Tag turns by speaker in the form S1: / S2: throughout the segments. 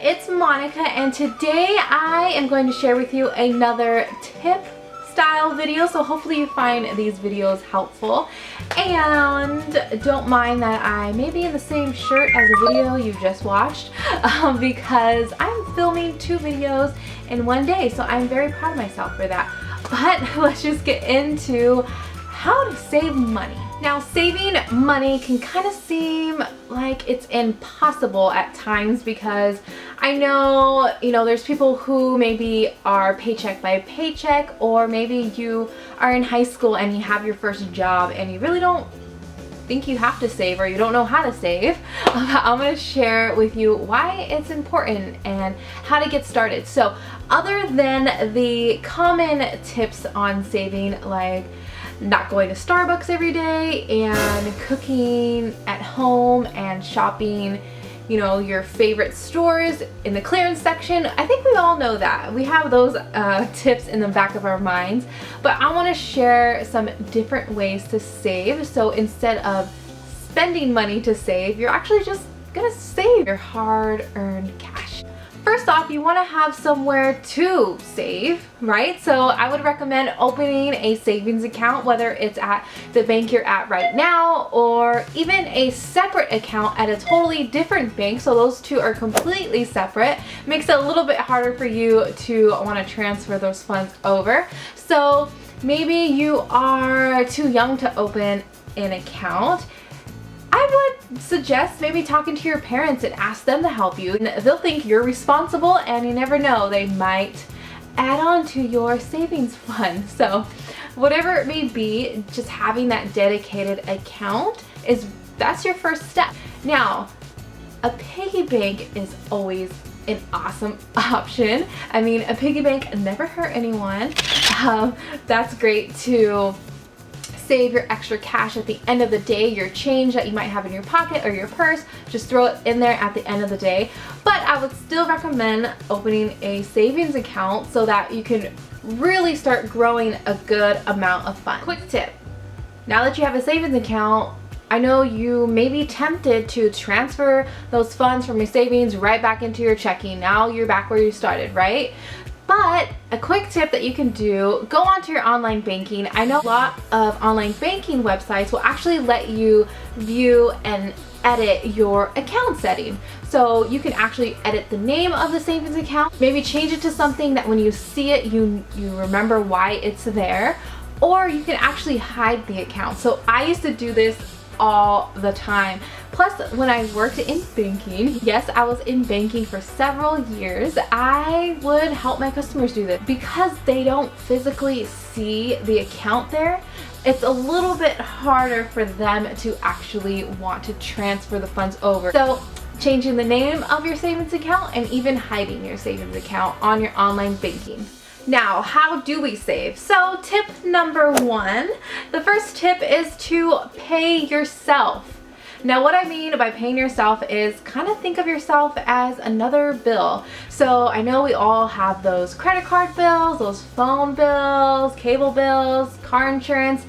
S1: it's Monica, and today I am going to share with you another tip style video. So hopefully you find these videos helpful, and don't mind that I may be in the same shirt as the video you just watched because I'm filming 2 videos in one day, so I'm very proud of myself for that. But let's just get into how to save money. Now, saving money can kind of seem like it's impossible at times because I know, there's people who maybe are paycheck by paycheck, or maybe you are in high school and you have your first job and you really don't think you have to save, or you don't know how to save. I'm going to share with you why it's important and how to get started. So other than the common tips on saving, like not going to Starbucks every day and cooking at home and shopping, your favorite stores in the clearance section, I think we all know that. We have those tips in the back of our minds, but I want to share some different ways to save. So instead of spending money to save, you're actually just gonna save your hard-earned cash. First off, you want to have somewhere to save, right? So I would recommend opening a savings account, whether it's at the bank you're at right now or even a separate account at a totally different bank. So those two are completely separate. Makes it a little bit harder for you to want to transfer those funds over. So maybe you are too young to open an account. I would suggest maybe talking to your parents and ask them to help you. They'll think you're responsible, and you never know, they might add on to your savings fund. So whatever it may be, just having that dedicated account that's your first step. Now, a piggy bank is always an awesome option. I mean, a piggy bank never hurt anyone. That's great to save your extra cash at the end of the day, your change that you might have in your pocket or your purse, just throw it in there at the end of the day. But I would still recommend opening a savings account so that you can really start growing a good amount of funds. Quick tip, now that you have a savings account, I know you may be tempted to transfer those funds from your savings right back into your checking. Now you're back where you started, right? But a quick tip that you can do, go onto your online banking. I know a lot of online banking websites will actually let you view and edit your account setting. So you can actually edit the name of the savings account, maybe change it to something that when you see it, you remember why it's there, or you can actually hide the account. So I used to do this all the time. Plus, when I worked in banking, yes, I was in banking for several years, I would help my customers do this. Because they don't physically see the account there, it's a little bit harder for them to actually want to transfer the funds over. So changing the name of your savings account and even hiding your savings account on your online banking. Now, how do we save? So tip number 1, the first tip is to pay yourself. Now, what I mean by paying yourself is kind of think of yourself as another bill. So I know we all have those credit card bills, those phone bills, cable bills, car insurance,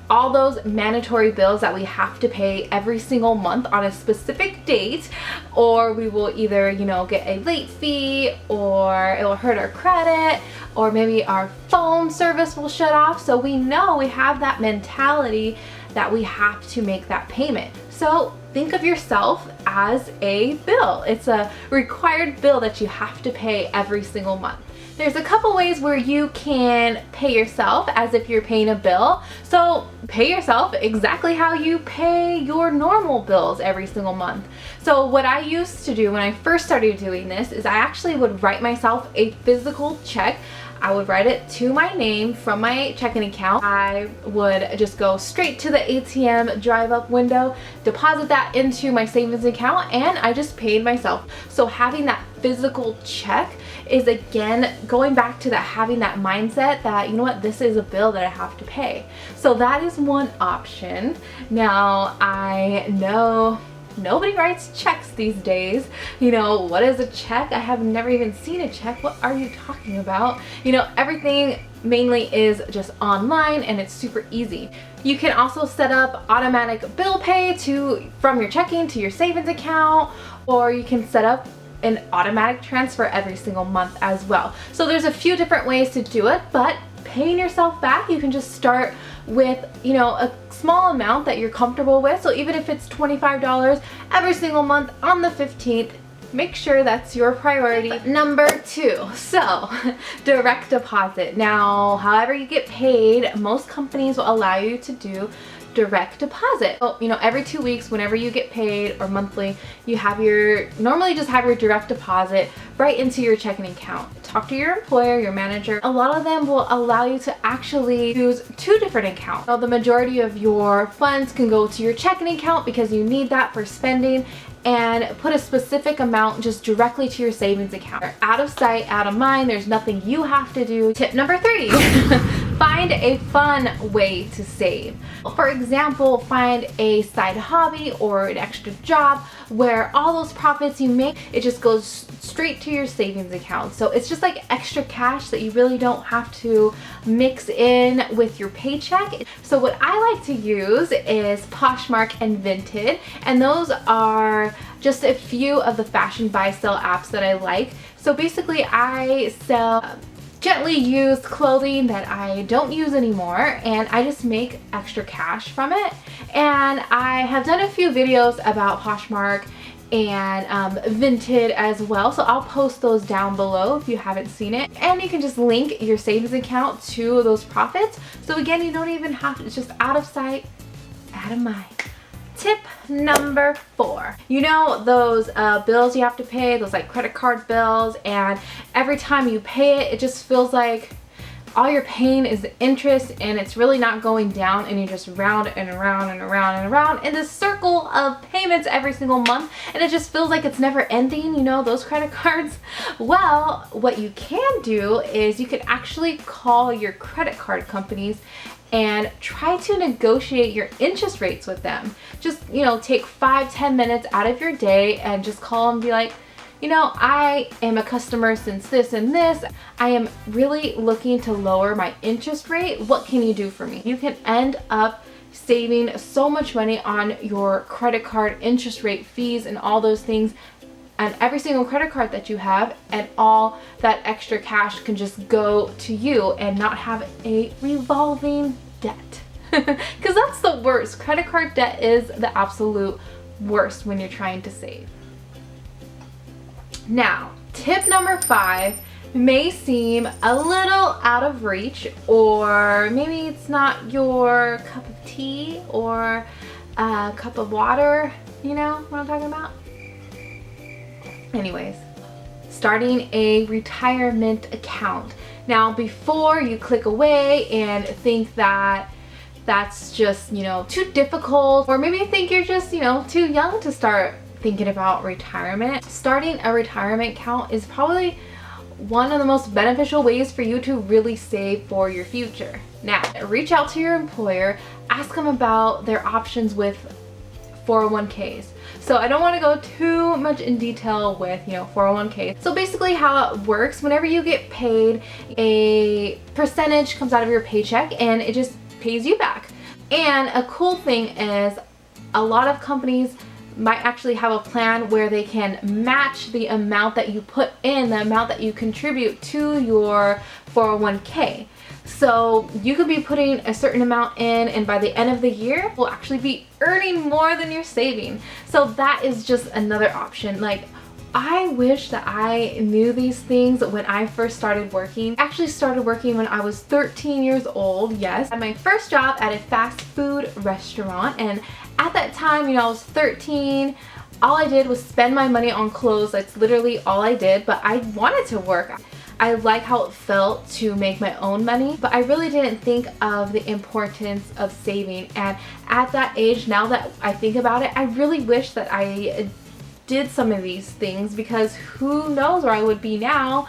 S1: all those mandatory bills that we have to pay every single month on a specific date, or we will either, get a late fee, or it will hurt our credit, or maybe our phone service will shut off. So we know we have that mentality that we have to make that payment. So think of yourself as a bill. It's a required bill that you have to pay every single month. There's a couple ways where you can pay yourself as if you're paying a bill. So pay yourself exactly how you pay your normal bills every single month. So what I used to do when I first started doing this is I actually would write myself a physical check. I would write it to my name from my checking account. I would just go straight to the ATM drive-up window, deposit that into my savings account, and I just paid myself. So having that physical check is, again, going back to that, having that mindset that, this is a bill that I have to pay. So that is one option. Now, I know nobody writes checks these days. What is a check? I have never even seen a check. What are you talking about? Everything mainly is just online, and it's super easy. You can also set up automatic bill pay from your checking to your savings account, or you can set up an automatic transfer every single month as well. So there's a few different ways to do it, but paying yourself back, you can just start with, you know, a small amount that you're comfortable with. So even if it's $25 every single month on the 15th, make sure that's your priority. Number 2, so direct deposit. Now, however you get paid, most companies will allow you to do direct deposit. So, you know, every 2 weeks, whenever you get paid, or monthly, you have normally just have your direct deposit right into your checking account. Talk to your employer, your manager. A lot of them will allow you to actually use 2 different accounts. So the majority of your funds can go to your checking account because you need that for spending, and put a specific amount just directly to your savings account. Out of sight, out of mind. There's nothing you have to do. Tip number 3, find a fun way to save. For example, find a side hobby or an extra job where all those profits you make, it just goes straight to your savings account. So it's just like extra cash that you really don't have to mix in with your paycheck. So what I like to use is Poshmark and Vinted, and those are just a few of the fashion buy sell apps that I like. So basically I sell gently used clothing that I don't use anymore, and I just make extra cash from it. And I have done a few videos about Poshmark and Vinted as well, so I'll post those down below if you haven't seen it. And you can just link your savings account to those profits, so again, you don't even have to, it's just out of sight, out of mind. Tip number 4. You know those bills you have to pay, those like credit card bills, and every time you pay it, it just feels like all you're paying is the interest and it's really not going down, and you're just round and around and around and around in this circle of payments every single month, and it just feels like it's never ending, you know, those credit cards. Well, what you can do is you can actually call your credit card companies and try to negotiate your interest rates with them. Just, you know, take 5-10 minutes out of your day and just call and be like, you know, I am a customer since this and this. I am really looking to lower my interest rate. What can you do for me? You can end up saving so much money on your credit card interest rate fees and all those things, and every single credit card that you have, and all that extra cash can just go to you and not have a revolving debt. Because that's the worst. Credit card debt is the absolute worst when you're trying to save. Now, tip number 5 may seem a little out of reach, or maybe it's not your cup of tea or a cup of water, you know what I'm talking about? Anyways, starting a retirement account. Now, before you click away and think that that's just, you know, too difficult, or maybe you think you're just, you know, too young to start thinking about retirement, starting a retirement account is probably one of the most beneficial ways for you to really save for your future. Now, reach out to your employer, ask them about their options with 401ks. So I don't want to go too much in detail with, you know, 401ks. So basically how it works, whenever you get paid, a percentage comes out of your paycheck and it just pays you back. And a cool thing is a lot of companies might actually have a plan where they can match the amount that you put in, the amount that you contribute to your 401k. So you could be putting a certain amount in, and by the end of the year, we'll actually be earning more than you're saving. So that is just another option. Like, I wish that I knew these things when I first started working. I actually started working when I was 13 years old, yes. I had my first job at a fast food restaurant, and at that time, you know, I was 13. All I did was spend my money on clothes. That's literally all I did, but I wanted to work. I like how it felt to make my own money, but I really didn't think of the importance of saving. And at that age, now that I think about it, I really wish that I did some of these things, because who knows where I would be now.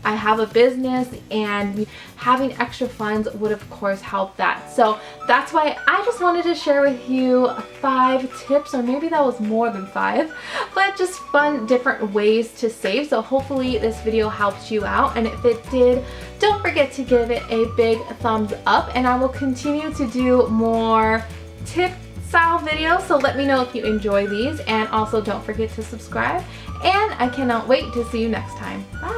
S1: I have a business, and having extra funds would of course help that. So that's why I just wanted to share with you 5 tips, or maybe that was more than 5, but just fun different ways to save. So hopefully this video helped you out, and if it did, don't forget to give it a big thumbs up, and I will continue to do more tip style videos, so let me know if you enjoy these, and also don't forget to subscribe, and I cannot wait to see you next time. Bye!